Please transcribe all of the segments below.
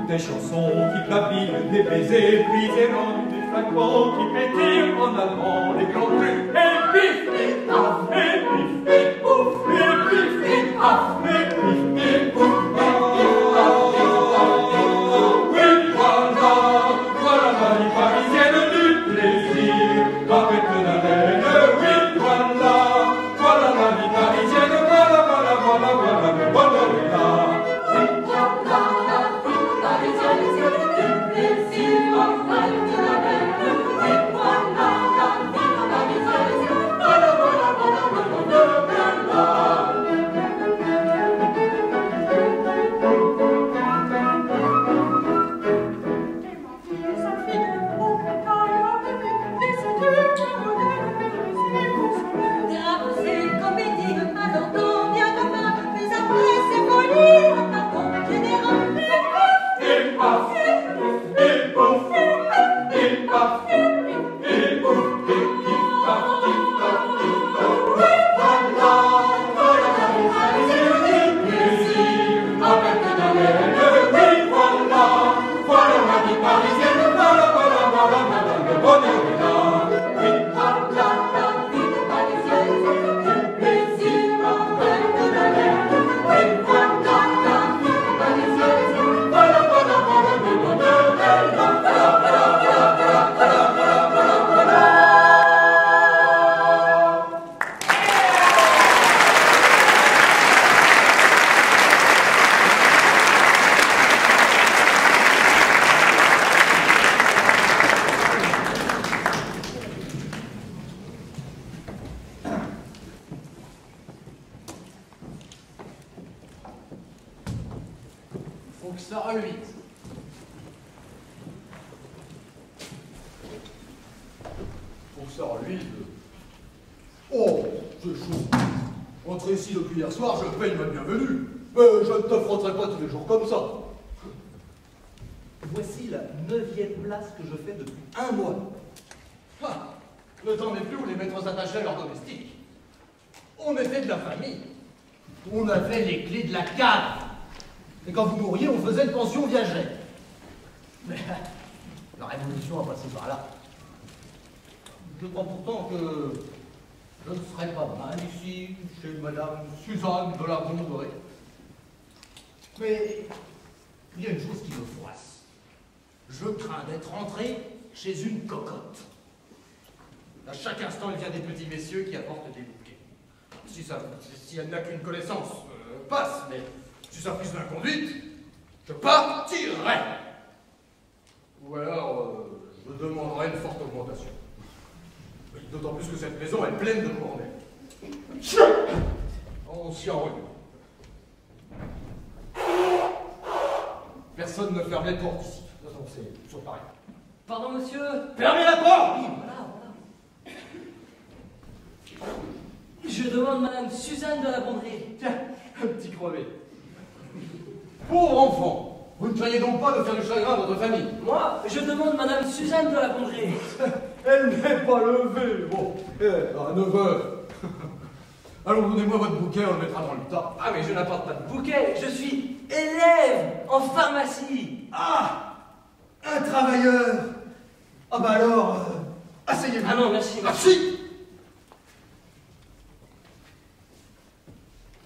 Des chansons qui babillent, des baisers brisés rendus, des fragments qui pétillent en avant les grands crus. Et pif, et paf, et pif, et pouf, et pif, et paf, et pif, et pouf. Oui, voilà la vie parisienne du plaisir, avec la laine. Oui, voilà la vie parisienne, voilà. Faut que ça aille vite. Faut que ça aille vite. Oh, c'est chaud. Entrer ici depuis hier soir, je paye ma bienvenue. Mais je ne t'affronterai pas tous les jours comme ça. Voici la 9e place que je fais depuis un mois. Ah, le temps n'est plus où les maîtres attachés à leurs domestiques. On était de la famille. On avait les clés de la cave. Et quand vous mouriez, on faisait une pension viagère. Mais la révolution a passé par là. Je crois pourtant que je ne serais pas mal ici, chez Madame Suzanne de la Bondrée. Mais il y a une chose qui me froisse. Je crains d'être entré chez une cocotte. À chaque instant, il vient des petits messieurs qui apportent des bouquets. Si elle n'a qu'une connaissance, passe, mais si ça prise d'inconduite, je partirai. Ou alors, je demanderai une forte augmentation. D'autant plus que cette maison est pleine de couronnets. On s'y enroule. Personne ne ferme les portes ici. De toute façon, c'est toujours pareil. Pardon, monsieur? Fermez la porte! Oui, voilà. Je demande Madame Suzanne de la Bondrée. Tiens, un petit crevé. Pauvre enfant, vous ne craignez donc pas de faire du chagrin à votre famille? Moi, je demande Madame Suzanne de la Bondrée. Elle n'est pas levée. Bon, à 9 heures. Allons, donnez-moi votre bouquet, on le mettra dans le tas. Ah, mais je n'apporte pas de bouquet, je suis élève en pharmacie. Ah, un travailleur. Ah bah alors, asseyez-vous. Ah non, merci. Merci.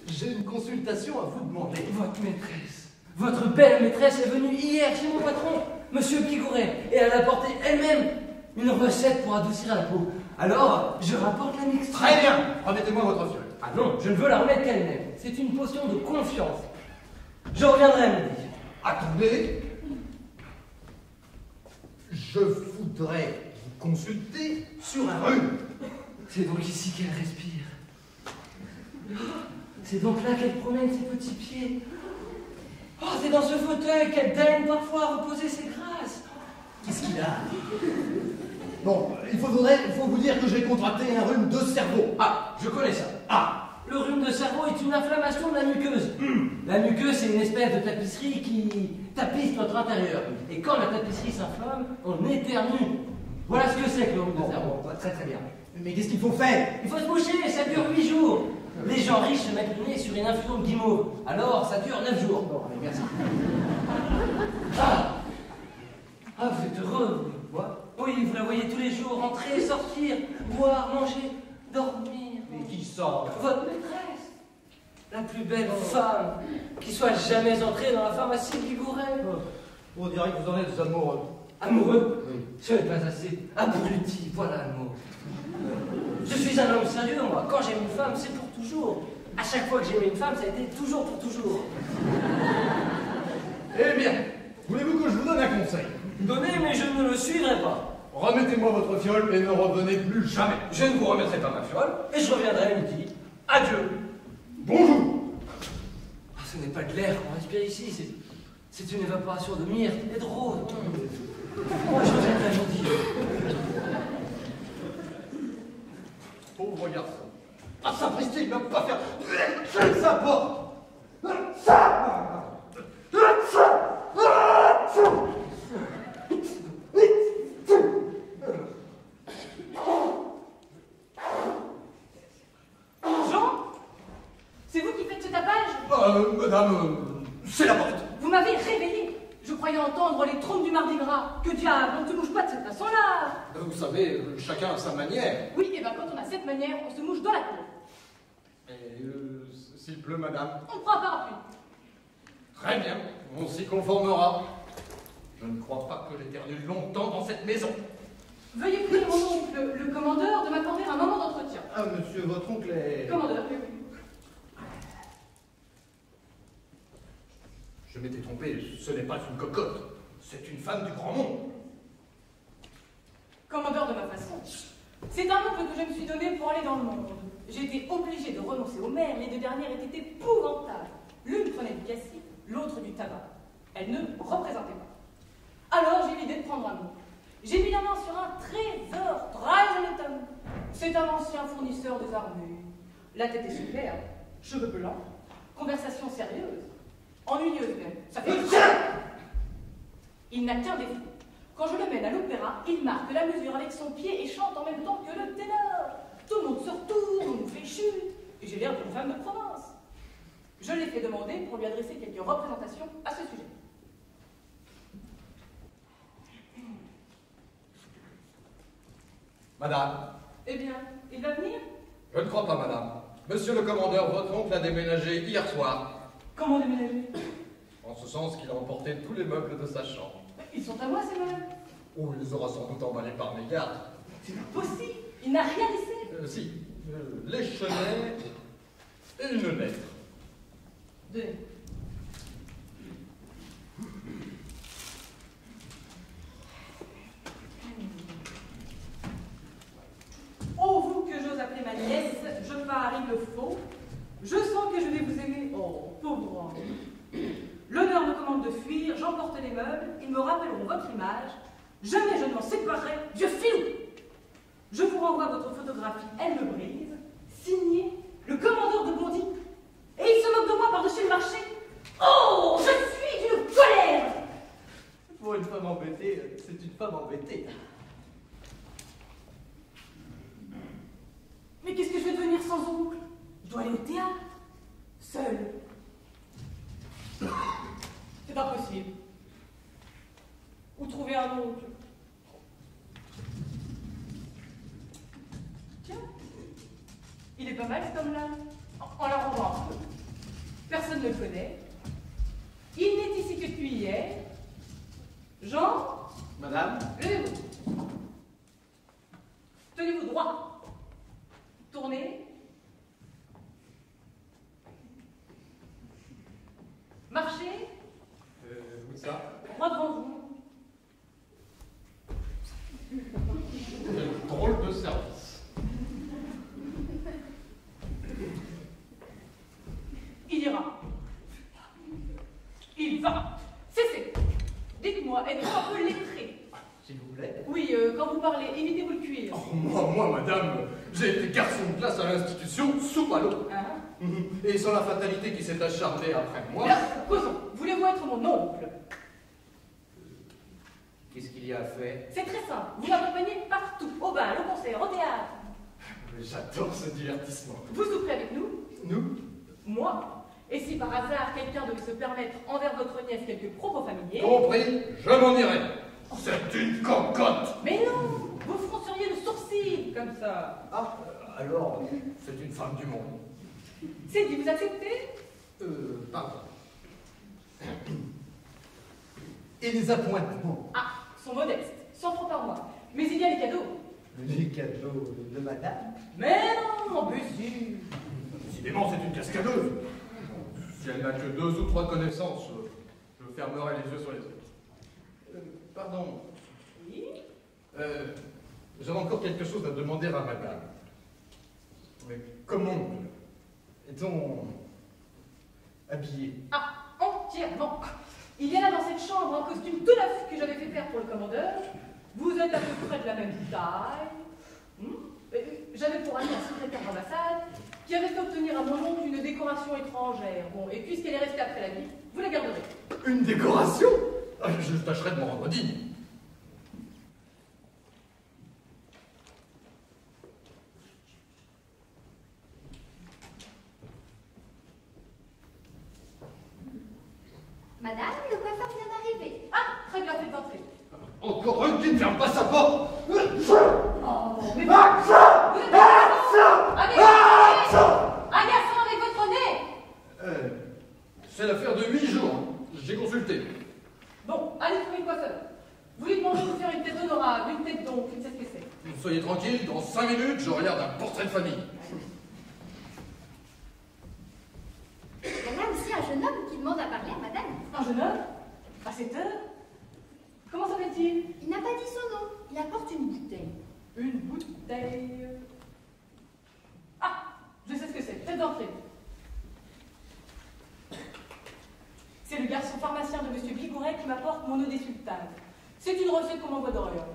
J'ai une consultation à vous demander. Votre maîtresse, votre belle maîtresse est venue hier chez mon patron, Monsieur Bigouret, et elle a apporté elle-même une recette pour adoucir la peau. Alors, je rapporte la mixture. Très bien, remettez-moi votre fiole. Ah non, je ne veux la remettre qu'elle-même. C'est une potion de confiance. Je reviendrai à midi. Attendez. Je voudrais vous consulter sur un rhume. C'est donc ici qu'elle respire. C'est donc là qu'elle promène ses petits pieds. Oh, c'est dans ce fauteuil qu'elle daigne parfois reposer ses grâces. Qu'est-ce qu'il a? Bon, il faut vous dire que j'ai contracté un rhume de cerveau. Ah, je connais ça. Ah, le rhume de cerveau est une inflammation de la muqueuse. La muqueuse, c'est une espèce de tapisserie qui tapisse notre intérieur. Et quand la tapisserie s'inflamme, on éternue. Voilà ce que c'est que le rhume de cerveau. Très très bien. Mais qu'est-ce qu'il faut faire? Il faut se boucher, ça dure 8 jours. Les gens riches se mettent le nez sur une infusion de guimauve. Alors, ça dure 9 jours. Bon, allez, merci. Ah, vous êtes heureux, vous. Quoi? Oui, vous la voyez tous les jours, entrer, sortir, boire, manger, dormir. Mais qui sort? Votre maîtresse, la plus belle femme qui soit jamais entrée dans la pharmacie Vigouret. On dirait que vous en êtes amoureux. Amoureux? Oui. Ce n'est pas assez. Abruti, voilà le mot. Je suis un homme sérieux, moi. Quand j'aime une femme, c'est pour toujours. À chaque fois que j'aimais une femme, ça a été toujours pour toujours. Eh bien, voulez-vous que je vous donne un conseil? Donnez, mais je ne le suivrai pas. Remettez-moi votre fiole et ne revenez plus jamais. Je ne vous remettrai pas ma fiole, et je reviendrai midi. Adieu. Bonjour. Ah, ce n'est pas de l'air qu'on respire ici, c'est une évaporation de myrte et de rose. Moi, je reviendrai midi. Pauvre garçon. Ah, sapristi, il ne va pas faire sa porte. Jean, c'est vous qui faites ce tapage? Madame, c'est la porte. Vous m'avez réveillé. Je croyais entendre les trompes du Mardi Gras. Que diable, on ne se mouche pas de cette façon-là. Vous savez, chacun a sa manière. Oui, et bien quand on a cette manière, on se mouche dans la cour. Mais s'il pleut, madame. On prend un parapluie. Très bien, on s'y conformera. Je ne crois pas que j'éternue longtemps dans cette maison. Veuillez prier mon oncle, le commandeur, de m'accorder un moment d'entretien. Ah, monsieur, votre oncle est... Commandeur, oui, oui. Je m'étais trompé, ce n'est pas une cocotte. C'est une femme du grand monde. Commandeur de ma façon. C'est un oncle que je me suis donné pour aller dans le monde. J'ai été obligée de renoncer aux mères. Les deux dernières étaient épouvantables. L'une prenait du cassis, l'autre du tabac. Elle ne représentait pas. Alors j'ai eu l'idée de prendre un oncle. J'ai mis la main sur un trésor, très honnête homme. C'est un ancien fournisseur des armures. La tête est superbe, cheveux blancs, conversation sérieuse, ennuyeuse même. Ça fait... Il n'a qu'un défaut. Quand je le mène à l'opéra, il marque la mesure avec son pied et chante en même temps que le ténor. Tout le monde se retourne, on nous fait chute, et j'ai l'air d'une femme de province. Je l'ai fait demander pour lui adresser quelques représentations à ce sujet. Madame. Eh bien, il va venir? Je ne crois pas, madame. Monsieur le commandeur, votre oncle a déménagé hier soir. Comment déménager? En ce sens qu'il a emporté tous les meubles de sa chambre. Ils sont à moi, ces meubles. Oh, il les aura sans doute emballés par mes gardes. C'est pas possible. Il n'a rien laissé. Si, les chenets et une lettre. Donnez. Oh, vous que j'ose appeler ma nièce, je parie le faux. Je sens que je vais vous aimer. Oh, pauvre homme. L'honneur me commande de fuir, j'emporte les meubles, ils me rappelleront votre image. Jamais je ne m'en séparerai, vieux filou. Je vous renvoie votre photographie, elle me brise, signée le commandeur de Bondy. Et il se moque de moi par-dessus le marché. Oh, je suis d'une colère. Pour une femme embêtée, c'est une femme embêtée. Mais qu'est-ce que je vais devenir sans oncle? Je dois aller au théâtre, seule. C'est impossible. Où trouver un oncle? Tiens, il est pas mal cet homme-là. En l'arrangeant un peu. Personne ne le connaît. Il n'est ici que depuis hier. Jean, Madame, levez-vous. Tenez-vous droit. Tournez. Marchez. Où ça? Droit devant vous. Il va. Cessez. Dites-moi, êtes-vous un peu lettré? S'il vous plaît. Oui, quand vous parlez, évitez-vous le cuir. Oh, moi, madame, j'ai été garçon de classe à l'institution sous à l'eau. Hein? Et sans la fatalité qui s'est acharnée après moi... Alors, causons. Voulez-vous être mon oncle? Qu'est-ce qu'il y a à faire? C'est très simple. Vous m'accompagnez partout. Au bal, au concert, au théâtre. J'adore ce divertissement. Vous souffrez avec nous? Nous? Moi? Et si par hasard quelqu'un devait se permettre envers votre nièce quelques propos familiers... Compris, je m'en irai. C'est une cocotte. Mais non! Vous fronceriez le sourcil, comme ça. Ah, alors, c'est une femme du monde. C'est dit, vous acceptez? Pardon. Et les appointements? Ah, sont modestes, 100 francs par mois. Mais il y a les cadeaux. Les cadeaux de madame. Mais non, imbécile. Décidément, c'est une cascadeuse. Si elle n'a que 2 ou 3 connaissances, je fermerai les yeux sur les autres. Pardon. Oui? J'avais encore quelque chose à demander à madame. Mais comment est-on habillé? Ah, entièrement. Il y a là dans cette chambre un costume tout neuf que j'avais fait faire pour le commandeur. Vous êtes à peu près de la même taille. J'avais pour ami un secrétaire d'ambassade qui avait fait obtenir à mon oncle une décoration étrangère. Bon, et puisqu'elle est restée après la vie, vous la garderez. Une décoration? Je tâcherai de m'en rendre digne. Madame, le coiffeur vient d'arriver. Ah, très bien, faites entrer. Encore un qui ne ferme pas sa porte. Oh, mais vous êtes agaçant avec votre nez. C'est l'affaire de 8 jours. J'ai consulté. Bon, allez trouver le coiffeur. Vous lui demandez de vous faire une tête honorable, une tête d'oncle, une tête ce que c'est. Soyez tranquille, dans 5 minutes, je regarde un portrait de famille. Il y a là aussi un jeune homme qui demande à parler à madame. Un jeune homme? À cette heure? Comment s'appelle-t-il? Il n'a pas dit son nom. Il apporte une bouteille. Une bouteille. Ah, je sais ce que c'est. Faites entrer. C'est le garçon pharmacien de M. Bigouret qui m'apporte mon eau des sultanes. C'est une recette qu'on m'envoie d'Orient.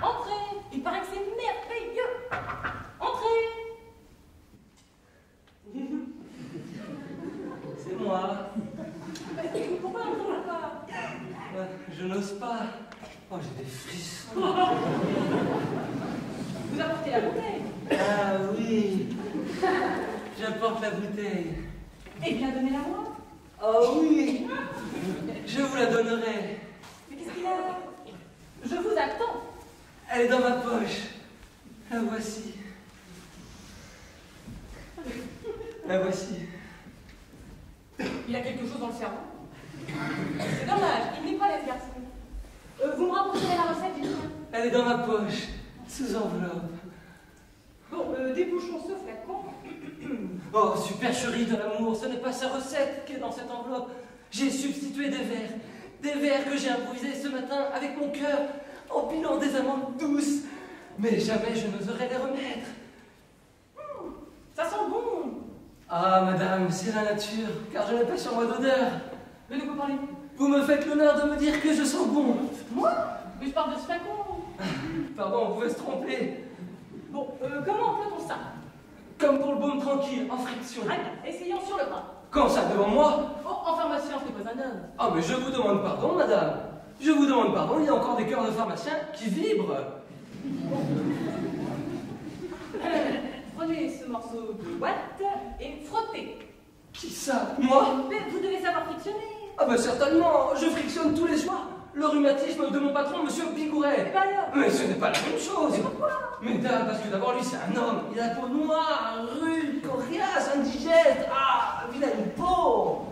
Entrez. Il paraît que c'est merveilleux. Entrez. C'est moi. Pourquoi on ne trouve pas? Je n'ose pas. Oh, j'ai des frissons. Vous apportez la bouteille. Ah oui. J'apporte la bouteille. Eh bien, donnez-la moi. Oh oui. Je vous la donnerai. Mais qu'est-ce qu'il a? Je vous attends. Elle est dans ma poche. La voici. La voici. Il a quelque chose dans le cerveau. C'est dommage, il n'est pas là, ce garçon. Vous me rapporterez la recette, du bien. Elle est dans ma poche, sous enveloppe. Bon, débouchons ce flacon. Oh, supercherie de l'amour, ce n'est pas sa recette qui est dans cette enveloppe. J'ai substitué des vers que j'ai improvisés ce matin avec mon cœur, empilant des amandes douces. Mais jamais je n'oserais les remettre. Ça sent bon. Ah, madame, c'est la nature, car je n'ai pas sur moi d'odeur. Mais de quoi parlez-vous? Vous me faites l'honneur de me dire que je sens bon. Moi? Mais je parle de ce flacon. Pardon, vous pouvez se tromper. Bon, comment emploie-t-on ça? Comme pour le baume tranquille, en friction. Très bien, essayons sur le bras. Quand ça, devant moi? Oh, en pharmacien, ce n'est pas un homme. Ah, mais je vous demande pardon, madame. Je vous demande pardon, il y a encore des cœurs de pharmaciens qui vibrent. Prenez ce morceau de ouate et frottez. Qui ça? Moi? Mais vous devez savoir frictionner. Ah ben certainement, je frictionne tous les soirs. Le rhumatisme de mon patron, monsieur Et Bigouret. bien alors? Mais ce n'est pas la même chose. Mais pourquoi? Mais parce que d'abord lui c'est un homme, il a la peau noire, rude, coriace, indigeste, ah, vilaine peau.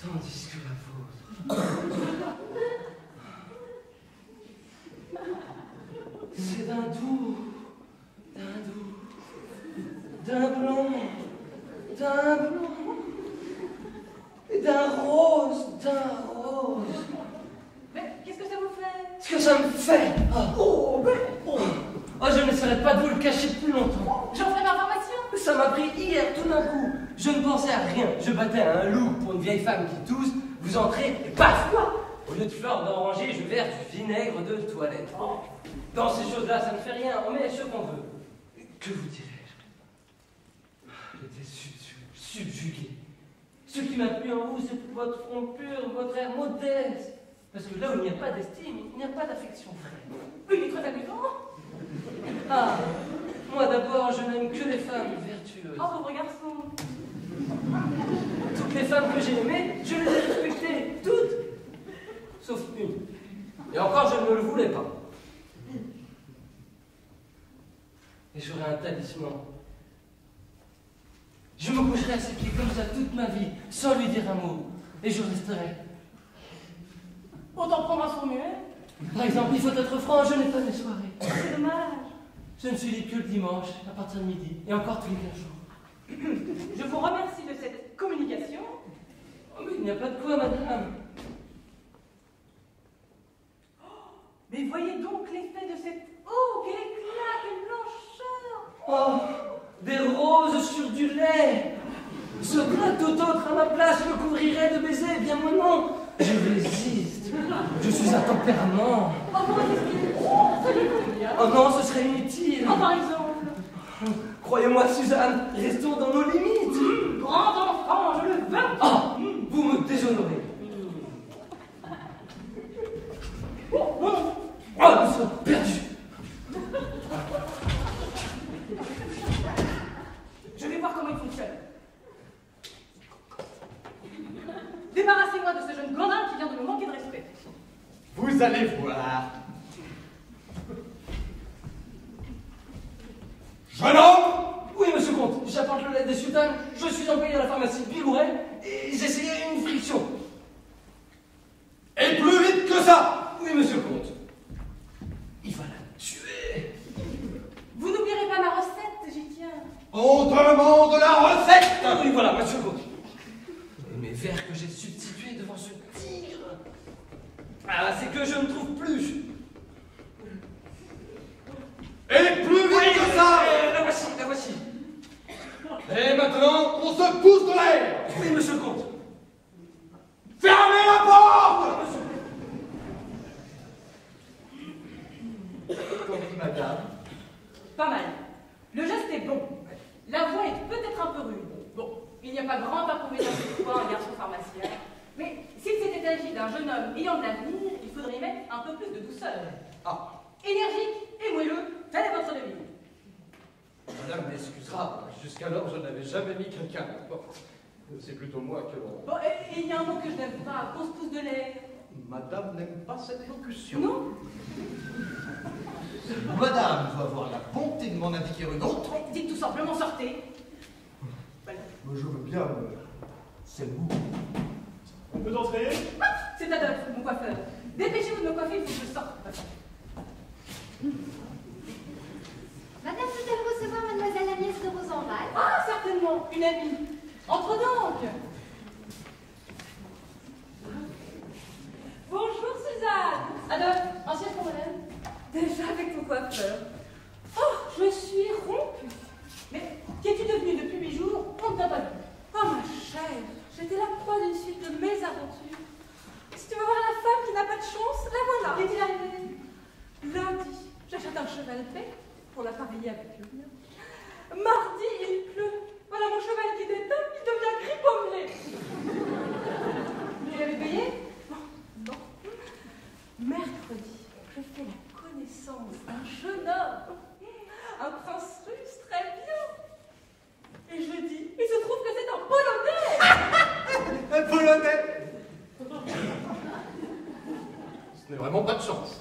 Tandis que la vôtre, c'est d'un doux, d'un blanc, et d'un rose. Mais qu'est-ce que ça vous fait? Ce que ça me fait. Oh, je n'essaierai pas de vous le cacher plus longtemps. J'en ferai ma formation. Ça m'a pris hier tout d'un coup. Je ne pensais à rien. Je battais à un loup pour une vieille femme qui tousse. Vous entrez et paf, quoi. Au lieu de fleurs d'oranger, je verse du vinaigre de toilette. Oh. Dans ces choses-là, ça ne fait rien. On met ce qu'on veut. Que vous dirais-je? J'étais subjugué. Ce qui m'a plu en vous, c'est votre front pur, votre air modeste. Parce que là où il n'y a pas d'estime, il n'y a pas d'affection vraie. Oui, il est très amusant. Ah, moi d'abord, je n'aime que les femmes vertueuses. Oh, pauvre garçon. Toutes les femmes que j'ai aimées, je les ai respectées, toutes. Sauf une. Et encore, je ne le voulais pas. Et j'aurais un talisman. Je me coucherai à ses pieds comme ça toute ma vie, sans lui dire un mot. Et je resterai. Autant prendre un sourd muet. Par exemple, il faut être franc, je n'ai pas mes soirées. C'est dommage. Je ne suis libre que le dimanche, à partir de midi, et encore tous les 15 jours. Je vous remercie de cette communication. Oh, mais il n'y a pas de quoi, madame. Mais voyez donc l'effet de cette eau, quel éclat, quelle blancheur. Oh, des roses sur du lait. Socrate, tout autre à ma place me couvrirait de baisers, bien moi non. Je résiste. Je suis un tempérament. Oh, comment est-ce qu'il est beau, ça lui convient. Oh non, ce serait inutile. Oh, par exemple. Croyez-moi, Suzanne, restons dans nos limites. Grand enfant, je le veux. Oh, vous me déshonorez. Oh, non. Oh, nous sommes perdus. Je vais voir comment il fonctionne. Débarrassez-moi de ce jeune glandin qui vient de me manquer de respect. Vous allez voir. Jeune homme! Oui, monsieur Comte, j'apporte le lait des sultanes, je suis employé à la pharmacie Bilouret et j'essayais une friction. Et plus vite que ça! Oui, monsieur Comte. Il va la tuer. Vous n'oublierez pas ma recette, j'y tiens. On demande la recette! Ah oui, voilà, monsieur Comte. Et mes vers que j'ai substitués devant ce tigre. Ah, c'est que je ne trouve plus. Et plus vite que ça! La voici, la voici. Et maintenant, on se pousse de l'air! Oui, monsieur Comte. Fermez la porte! Comme dit madame. Pas mal. Le geste est bon. La voix est peut-être un peu rude. Bon, il n'y a pas grand inconvénient cette fois un garçon pharmacien. Mais s'il s'était agi d'un jeune homme ayant de l'avenir, il faudrait y mettre un peu plus de douceur. Ah, Énergique et moelleux, tel est votre devise. madame m'excusera. Jusqu'alors, je n'avais jamais mis quelqu'un. Bon, c'est plutôt moi que l'on. Bon, et il y a un mot que je n'aime pas, grosse pousse de lait. Madame n'aime pas cette locution. Non? Madame doit avoir la bonté de m'en indiquer une autre. Dites tout simplement sortez. Voilà. Mais je veux bien, c'est vous. On peut entrer? Ah, c'est Adolphe, mon coiffeur. Dépêchez-vous de me coiffer, il faut que je sorte. Madame peut-elle recevoir mademoiselle Agnès de Rosenval? Ah, certainement, une amie. Entre donc. Bonjour Suzanne. Adolphe, ancienne pour madame. Déjà avec ton coiffeur. Oh, je suis rompue. Mais qu'es-tu devenue depuis 8 jours? On ne t'a pas vu. Oh ma chère, j'étais la proie d'une suite de mésaventures. Si tu veux voir la femme qui n'a pas de chance, la voilà. Qu'est-il arrivé? Lundi, j'achète un cheval bec pour l'appareiller avec le mien. Mardi, il pleut. Voilà mon cheval qui détonne, il devient gris pommelé. Vous l'avez payé? Non. Mercredi, je fais la connaissance d'un jeune homme, un prince russe très bien. Et jeudi, il se trouve que c'est un Polonais. Un Polonais. Ce n'est vraiment pas de chance.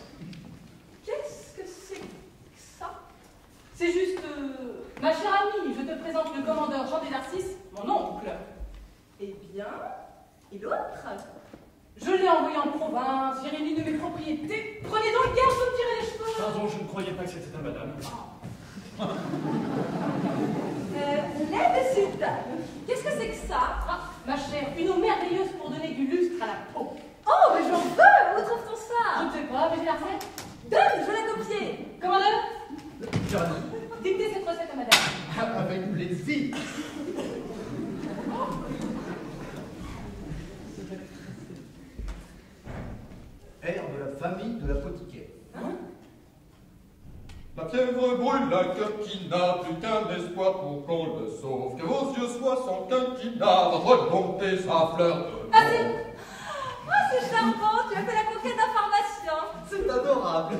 Qu'est-ce que c'est que ça? C'est juste... ma chère amie, je te présente le commandeur Jean des Narcisses, mon oncle. Eh bien, et l'autre? Je l'ai envoyé en province, j'ai réuni de mes propriétés. Prenez donc garde de me tirer les cheveux. Pardon, je ne croyais pas que c'était à madame. Lait de sultane. Qu'est-ce que c'est que ça? Ah, ma chère, une eau merveilleuse pour donner du lustre à la peau. Oh, mais j'en veux. Où trouve-t-on Je ça? ne sais pas, mais j'ai la recette. Donne, je vais la copier. Commandeur, John, dictez cette recette à madame. avec plaisir. fièvre brûle un cœur qui n'a plus qu'un espoir pour qu'on le sauve. Que vos yeux soient son quinquina, remontez sa fleur de Ah, c'est charmant, tu as fait la conquête d'information. C'est adorable.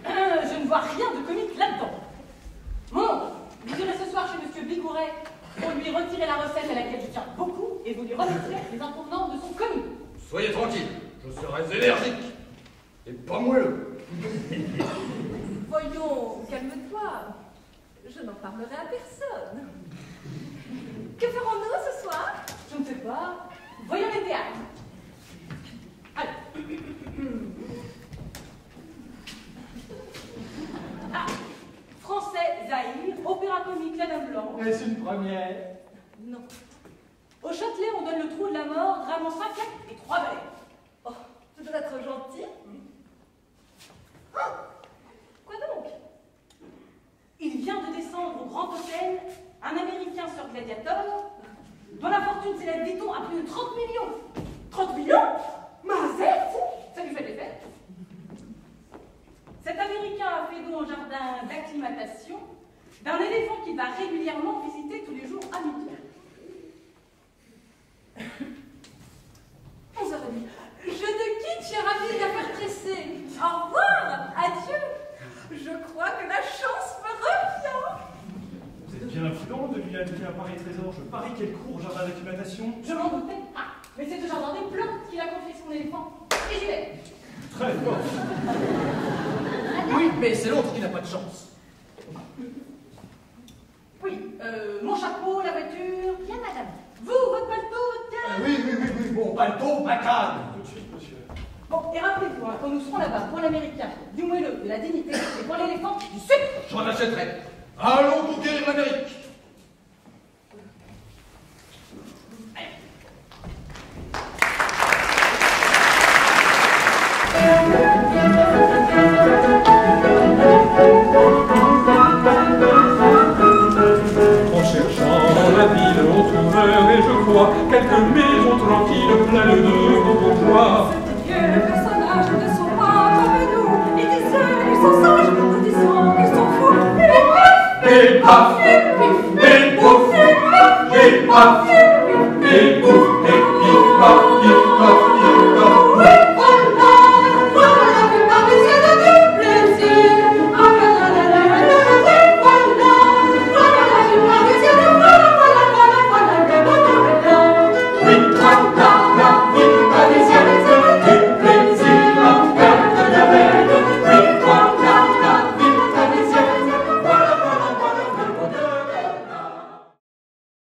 Je ne vois rien de comique là-dedans. Mon, vous irez ce soir chez M. Bigouret pour lui retirer la recette à laquelle je tiens beaucoup et vous lui remettrez les inconvénients de son commis. Soyez tranquille, je serai énergique et pas moelleux. Voyons, calme-toi. Je n'en parlerai à personne. Que ferons-nous ce soir? Je ne sais pas. Voyons les théâtres. Allez. Ah, français, Zahir, opéra comique, l'Adam Blanc. Est-ce une première? Non. Au Châtelet, on donne le trou de la mort, drame en 5 actes et 3 ballets. Oh, tu dois être gentil. Oh, quoi donc? Il vient de descendre au Grand Hôtel un Américain sur Gladiator, dont la fortune s'élève, dit-on, à plus de 30 millions. 30 millions? Mazette? Ça lui fait de l'effet. Cet Américain a fait don au jardin d'acclimatation d'un éléphant qu'il va régulièrement visiter tous les jours à midi. 11h30. Je te quitte, chère amie, l'affaire pressée. Au revoir, adieu. Je crois que la chance me revient. Vous êtes bien imprudent de lui indiquer un pareil trésor. Je parie qu'elle court au jardin d'acclimatation. Je m'en doutais. Ah, mais c'est au jardin des plantes qu'il a confié son éléphant. Et j'y vais. Très fort. Oui, mais c'est l'autre qui n'a pas de chance. Oui, mon chapeau, la voiture. Bien, madame. Vous, votre paletot, tiens. Oui, mon paletot, ma canne. Tout de suite, monsieur. Bon, et rappelez-vous, hein, quand nous serons là-bas, pour l'américain, du moelleux, de la dignité, et pour l'éléphant, du sucre. J'en achèterai. Allons conquérir l'Amérique. En cherchant dans la ville, on trouverait, je crois, quelques maisons tranquilles, pleines de beaux bourgeois. C'était Dieu, le personnage ne sont pas comme nous. Ils disent qu'ils sont sages, nous disons qu'ils sont fous. Et paf, et pouf, et paf, et pouf.